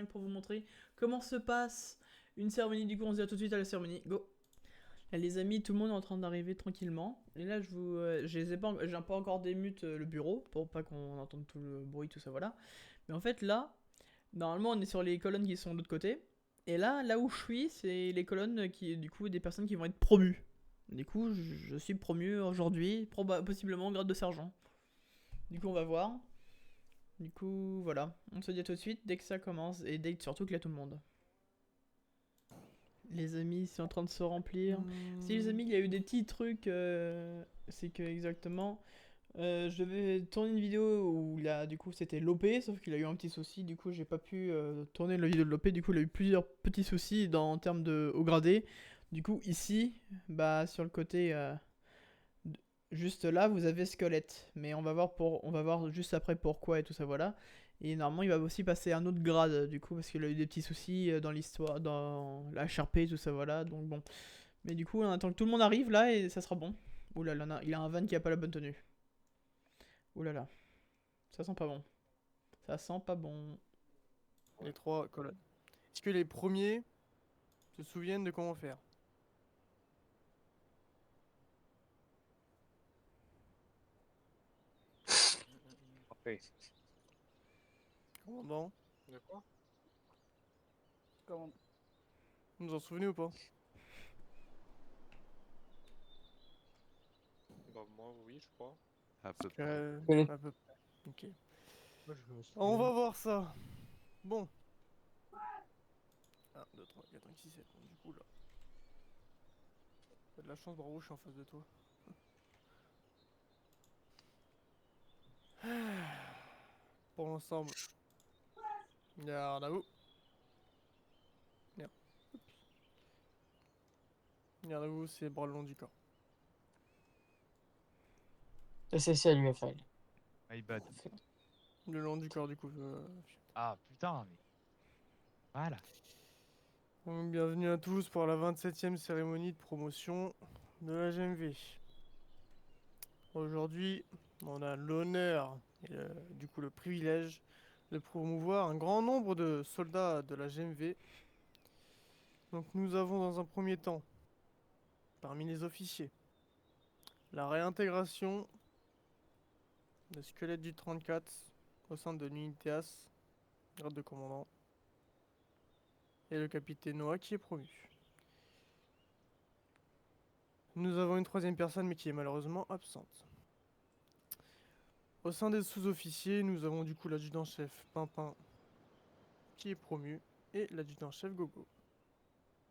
5 pour vous montrer comment se passe une cérémonie. Du coup, on se dit à tout de suite à la cérémonie. Go! Là, les amis, tout le monde est en train d'arriver tranquillement. Et là, j'ai pas encore démute le bureau pour pas qu'on entende tout le bruit, tout ça, voilà. Mais en fait, là, normalement, on est sur les colonnes qui sont de l'autre côté. Et là où je suis, c'est les colonnes qui, du coup, des personnes qui vont être promues. Du coup, je suis promu aujourd'hui, possiblement au grade de sergent. Du coup, on va voir. Du coup, voilà. On se dit à tout de suite dès que ça commence et surtout qu'il y a tout le monde. Les amis, c'est en train de se remplir. Si les amis, il y a eu des petits trucs. C'est que exactement. Je devais tourner une vidéo où là, du coup, c'était l'OP, sauf qu'il a eu un petit souci. Du coup, j'ai pas pu tourner la vidéo de l'OP. Du coup, il a eu plusieurs petits soucis en termes de haut gradé. Du coup, ici, bah, sur le côté. Juste là, vous avez squelette, mais on va voir juste après pourquoi et tout ça, voilà. Et normalement, il va aussi passer un autre grade, du coup, parce qu'il a eu des petits soucis dans l'histoire, dans la HRP, tout ça, voilà. Donc bon. Mais du coup, on attend que tout le monde arrive là et ça sera bon. Ouh là là, il a un van qui a pas la bonne tenue. Ouh là là, ça sent pas bon. Ça sent pas bon. Les 3 colonnes. Est-ce que les premiers se souviennent de comment faire? Parfait. Commandant, De quoi? vous vous en souvenez ou pas? Bah, moi, oui, je crois. À peu près. À peu près. Ok. Moi, je me On souviens. va voir ça. Bon. 1, 2, 3, 4, 5, 6, 7. Bon, du coup, là. T'as de la chance, bravo, je suis en face de toi. Pour l'ensemble. Garde à vous. Merde. Garde à vous, c'est bras le long du corps. C'est à l'UFL. My bad. Le long du corps, du coup. Ah putain, mais. Voilà. Donc, bienvenue à tous pour la 27e cérémonie de promotion de la GMV. Aujourd'hui, on a l'honneur et du coup le privilège de promouvoir un grand nombre de soldats de la GMV. Donc nous avons dans un premier temps, parmi les officiers, la réintégration de squelette du 34 au sein de l'unité AS, grade de commandant, et le capitaine Noah qui est promu. Nous avons une troisième personne mais qui est malheureusement absente. Au sein des sous-officiers, nous avons du coup l'adjudant-chef Pimpin qui est promu et l'adjudant-chef Gogo.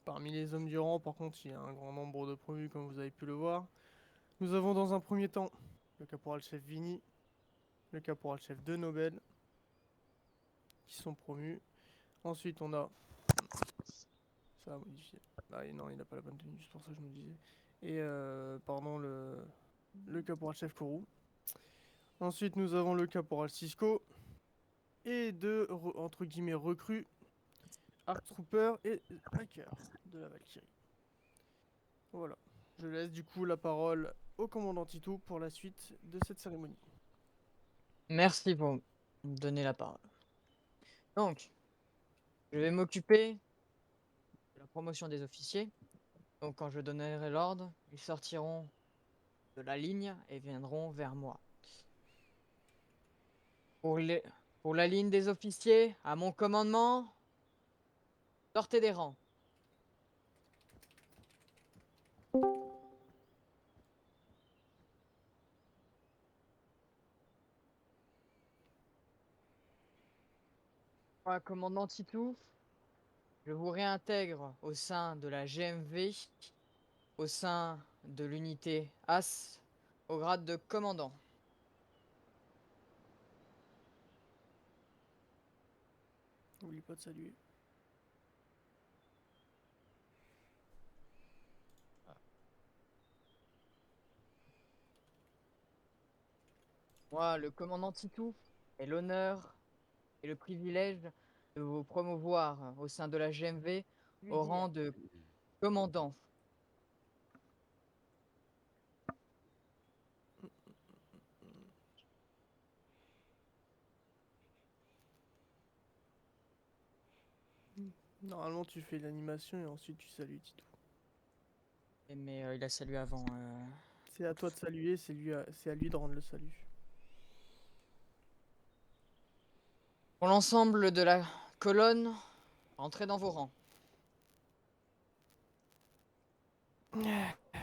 Parmi les hommes du rang, par contre, il y a un grand nombre de promus comme vous avez pu le voir. Nous avons dans un premier temps le caporal-chef Vini, le caporal-chef de Nobel, qui sont promus. Ensuite, on a... Ça a modifié. Ah et non, il n'a pas la bonne tenue, c'est pour ça que je me disais. Et pardon, le caporal-chef Kourou. Ensuite, nous avons le caporal Cisco. Et deux, entre guillemets, recrues, Arc Trooper et Hacker de la Valkyrie. Voilà. Je laisse du coup la parole au commandant Tito pour la suite de cette cérémonie. Merci pour me donner la parole. Donc, je vais m'occuper de la promotion des officiers. Donc, quand je donnerai l'ordre, ils sortiront de la ligne et viendront vers moi. Pour, les... pour la ligne des officiers, à mon commandement, sortez des rangs. Moi, commandant Titou, je vous réintègre au sein de la GMV, au sein de l'unité AS, au grade de commandant. N'oublie pas de saluer. Moi, le commandant Titou, ai l'honneur et le privilège de vous promouvoir au sein de la GMV au rang de commandant. Normalement, tu fais l'animation et ensuite tu salues Titou. Mais il a salué avant. C'est à toi de saluer, c'est à lui de rendre le salut. Pour l'ensemble de la colonne, entrez dans vos rangs.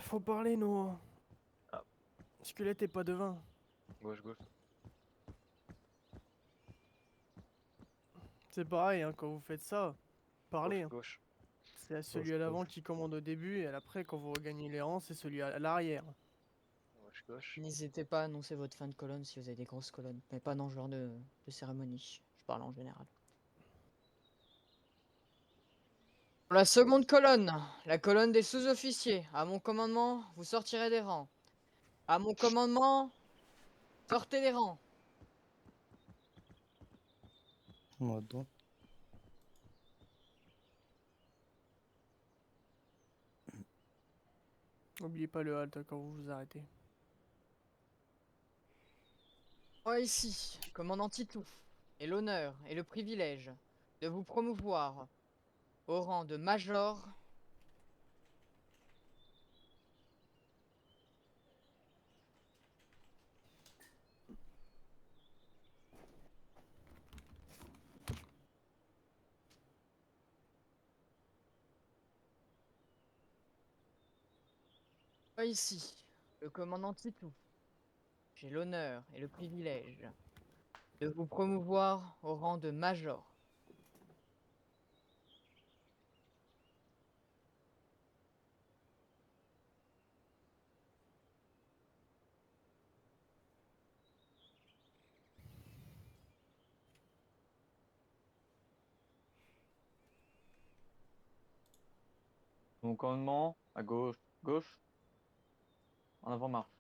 Faut parler, Noah. Ah. Squelette et pas de vin. Gauche, gauche. C'est pareil, hein, quand vous faites ça, parlez. Gauche, gauche. C'est à celui à l'avant qui commande au début, et après, quand vous regagnez les rangs, c'est celui à l'arrière. Gauche, gauche. N'hésitez pas à annoncer votre fin de colonne si vous avez des grosses colonnes, mais pas dans ce genre de cérémonie. Je parle en général. Pour la seconde colonne, la colonne des sous-officiers. À mon commandement, vous sortirez des rangs. À mon commandement, sortez des rangs. Moi, donc. N'oubliez pas le halt quand vous vous arrêtez. Moi ici, commandant Titou, et l'honneur et le privilège de vous promouvoir au rang de major. Moi ici, le commandant Titou, j'ai l'honneur et le privilège de vous promouvoir au rang de major. Mon commandement, à gauche, gauche, en avant marche.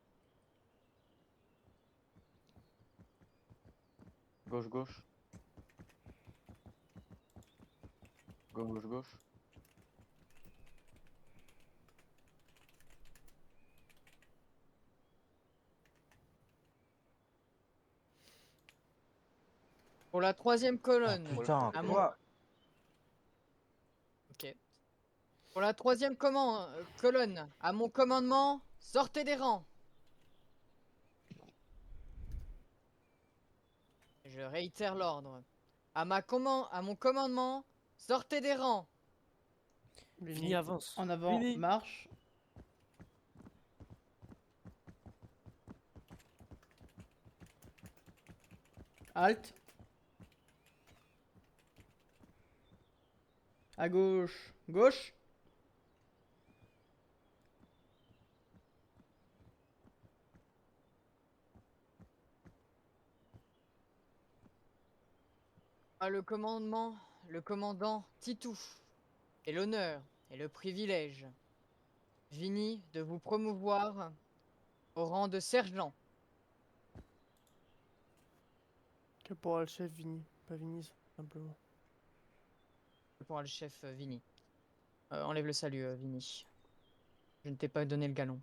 Gauche, gauche. Gauche, gauche. Pour la troisième colonne, Putain, à mon... quoi? Ok. Pour la troisième colonne, à mon commandement, sortez des rangs. Je réitère l'ordre. À mon commandement, sortez des rangs. Vini avance. En avant, Vini. marche. Halte. À gauche. Gauche. Le commandant Titou, et l'honneur et le privilège, Vini, de vous promouvoir au rang de sergent. Caporal chef Vini, pas Vini simplement. Pour le chef Vini. Enlève le salut, Vini. Je ne t'ai pas donné le galon.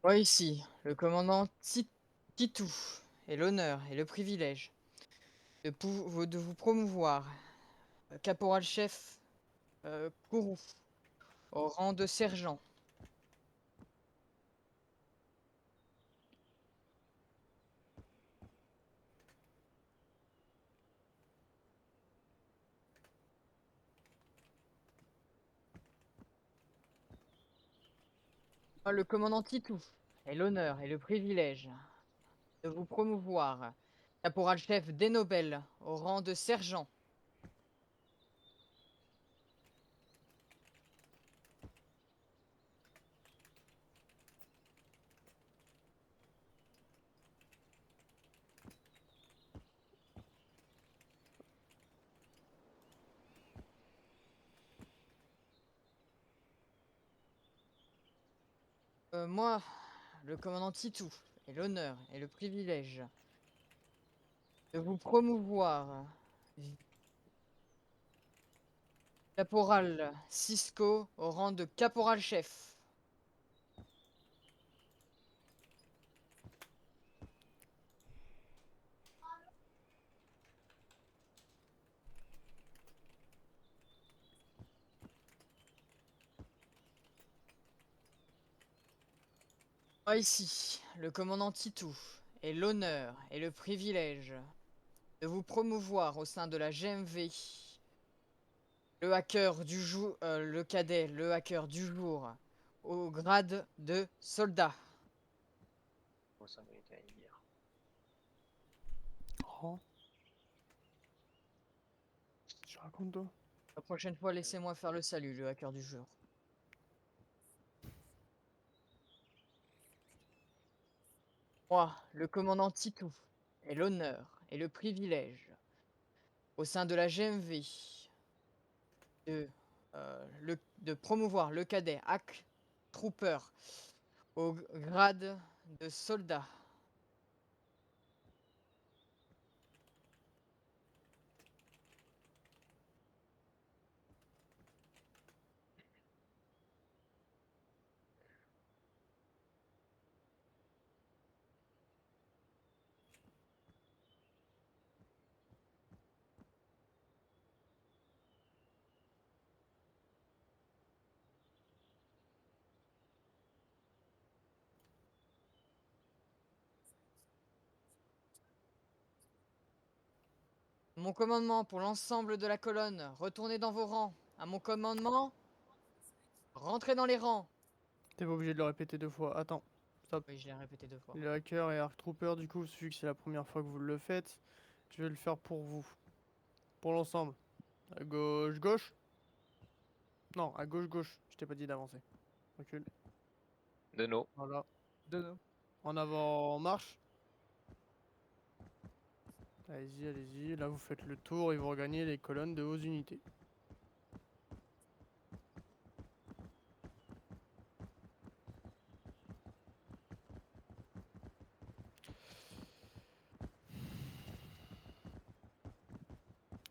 Moi ici, le commandant Titou, et l'honneur et le privilège de vous promouvoir, caporal-chef Kourou, au rang de sergent. Le commandant Titou, et l'honneur et le privilège de vous promouvoir, caporal-chef Desnobel, au rang de sergent. Moi, le commandant Titou, et l'honneur et le privilège de vous promouvoir Caporal Cisco au rang de caporal-chef. Moi ici, le commandant Titou, et l'honneur et le privilège de vous promouvoir au sein de la GMV. Le hacker du jour, le cadet, le hacker du jour, au grade de soldat. Bon, ça mérite à dire. Oh. Tu racontes toi? La prochaine fois, laissez-moi faire le salut, le hacker du jour. Moi, le commandant Titou, ai l'honneur et le privilège, au sein de la GMV, de promouvoir le cadet Hack Trooper au grade de soldat. Mon commandement pour l'ensemble de la colonne, retournez dans vos rangs. À mon commandement, rentrez dans les rangs. T'es pas obligé de le répéter 2 fois. Attends. Stop. Oui, je l'ai répété 2 fois. Le hacker et Arc Trooper, du coup, vu que c'est la première fois que vous le faites, je vais le faire pour vous. Pour l'ensemble. À gauche, gauche. Non, à gauche, gauche. Je t'ai pas dit d'avancer. Recule. De nos. Voilà. Deux. En avant, marche. Allez-y, allez-y. Là, vous faites le tour et vous regagnez les colonnes de vos unités.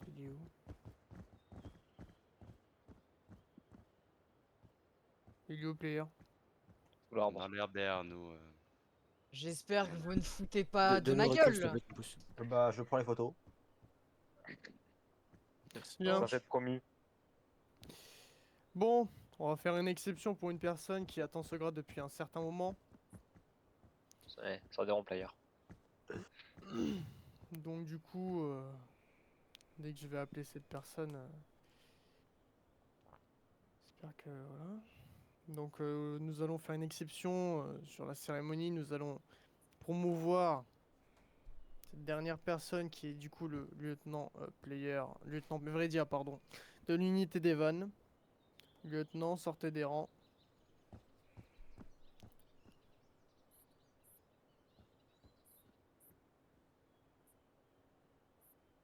Il est où? Il est où, player? Sous l'arbre. Dans l'herbe derrière nous. J'espère que vous ne foutez pas de Donne ma le recul, s'il te gueule. plaît, tu pousses. Bah, je prends les photos. Bien. Ça fait promu. Bon, on va faire une exception pour une personne qui attend ce grade depuis un certain moment. Ouais, ça dérompt player. Donc du coup, dès que je vais appeler cette personne, j'espère que voilà. Donc nous allons faire une exception sur la cérémonie. Nous allons promouvoir cette dernière personne qui est du coup le lieutenant lieutenant Mevredia, pardon, de l'unité d'Evan. Lieutenant, sortez des rangs.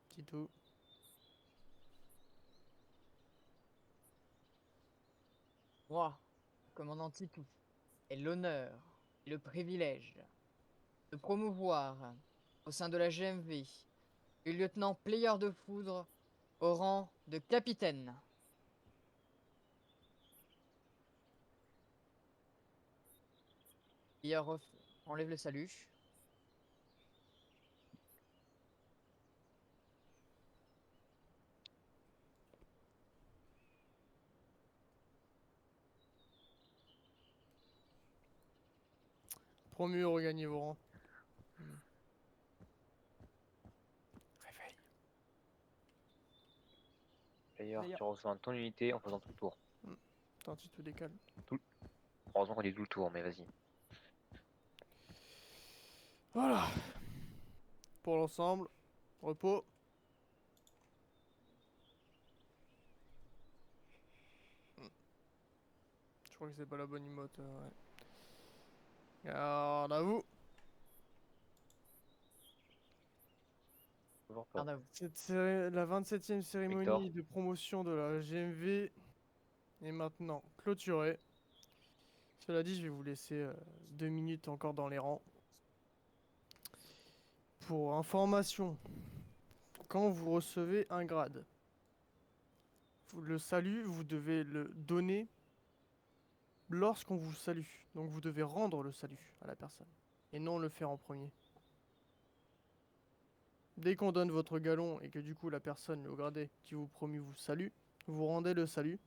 Titou. Moi, commandant Titou, ai l'honneur et le privilège de promouvoir au sein de la GMV le lieutenant Player de Foudre au rang de capitaine. Player enlève le salut. Promu, regagnez vos rangs. Réveille. Player, Player. tu reçois ton unité en faisant tout le tour. Attends, Titou décale. Heureusement qu'on dit tout le tour, mais vas-y. Voilà. Pour l'ensemble, repos. Je crois que c'est pas la bonne emote. Ouais. Garde à vous. Toujours pas. Garde à vous. La 27e cérémonie de promotion de la GMV est maintenant clôturée. Cela dit, je vais vous laisser 2 minutes encore dans les rangs. Pour information, quand vous recevez un grade, le salut, vous devez le donner lorsqu'on vous salue. Donc vous devez rendre le salut à la personne et non le faire en premier. Dès qu'on donne votre galon et que du coup la personne, le gradé qui vous promu vous salue, vous rendez le salut.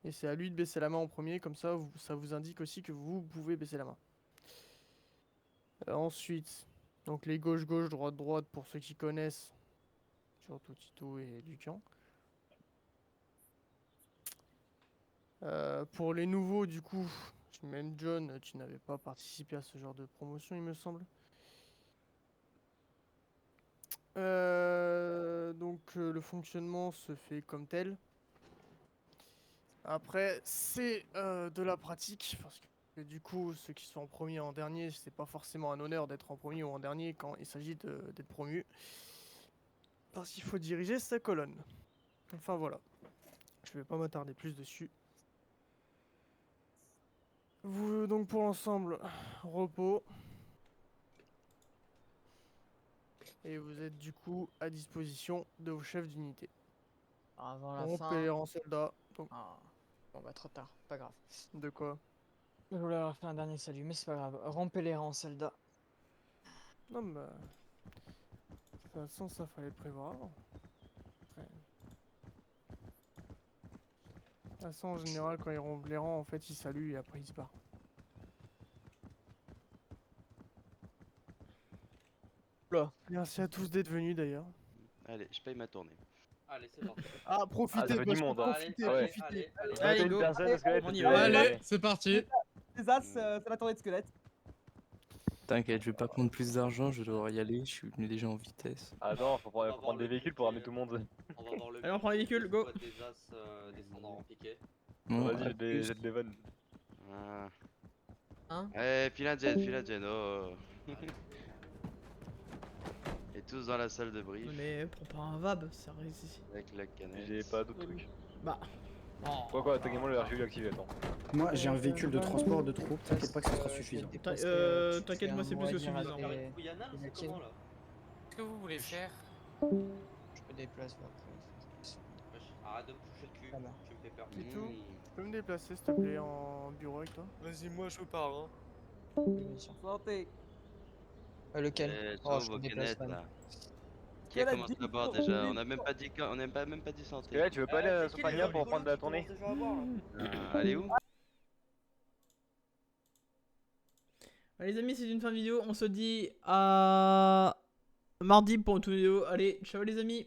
Et c'est à lui de baisser la main en premier, comme ça ça vous indique aussi que vous pouvez baisser la main. Ensuite, donc les gauche-gauche, droite-droite pour ceux qui connaissent, surtout Tito et Lucan. Pour les nouveaux, du coup, même John, tu n'avais pas participé à ce genre de promotion, il me semble. Donc le fonctionnement se fait comme tel. Après, c'est de la pratique, parce que du coup, ceux qui sont en premier et en dernier, c'est pas forcément un honneur d'être en premier ou en dernier quand il s'agit d'être promu. Parce qu'il faut diriger sa colonne. Enfin voilà. Je vais pas m'attarder plus dessus. Vous, donc pour l'ensemble, repos. Et vous êtes du coup à disposition de vos chefs d'unité. Avant la On fin. paie les rangs soldats. Donc, Ah. Bon bah trop tard, pas grave. de quoi? Je voulais leur faire un dernier salut, mais c'est pas grave. Rompez les rangs, soldats. Non, mais. De toute façon, ça fallait le prévoir avant. Après. De toute façon, en général, quand ils rompent les rangs, en fait, ils saluent et après ils se barrent. Là. Merci à tous d'être venus d'ailleurs. Allez, je paye ma tournée. Allez, c'est parti. Ah, profitez, Ah, ça fait du parce que monde, hein. profitez, Allez, profitez. allez, allez. Allez, Une go. personne de squelette, On y c'était- va. Allez, c'est parti. Les As, c'est la tournée de squelette. T'inquiète, je vais pas prendre plus d'argent, je dois y aller, je suis venu déjà en vitesse. Ah non, faut On va prendre voir des le véhicules pour ramener piqué. tout le monde. On va voir le Allez, on prend les véhicules, go. Des as descendant en piqué. Non, Vas-y, abuse. jette des vannes. Ah. Hein? File un jet, oh. Et tous dans la salle de brief Mais prends pas un vab, ça résiste. avec la canette. J'ai pas d'autres trucs. Bah. Quoi, t'inquiète-moi, le RGU est activé, attends. Moi, j'ai un véhicule de transport de troupes, t'inquiète pas que ce sera suffisant. T'inquiète, moi, c'est plus que suffisant. Des... Yana, des c'est métiers. comment là Qu'est-ce que vous voulez faire? Je me déplace après. Wesh, arrête de me toucher le cul, Ça va. tu me fais peur. Et tout. Tu peux me déplacer s'il te plaît en bureau avec toi? Vas-y, moi je pars. Hein. Oui, bien sûr. Santé. Lequel? Eh, Oh, tous je vos me déplace canettes pas. là. Qui a Quelle commencé a dit d'abord pour déjà? rouler On a même pas dit on n'a pas même pas dit santé. Ouais, tu veux pas aller à Sopania pour prendre la tournée? Allez où? Allez les amis, c'est une fin de vidéo. On se dit à mardi pour une toute vidéo. Allez, ciao les amis.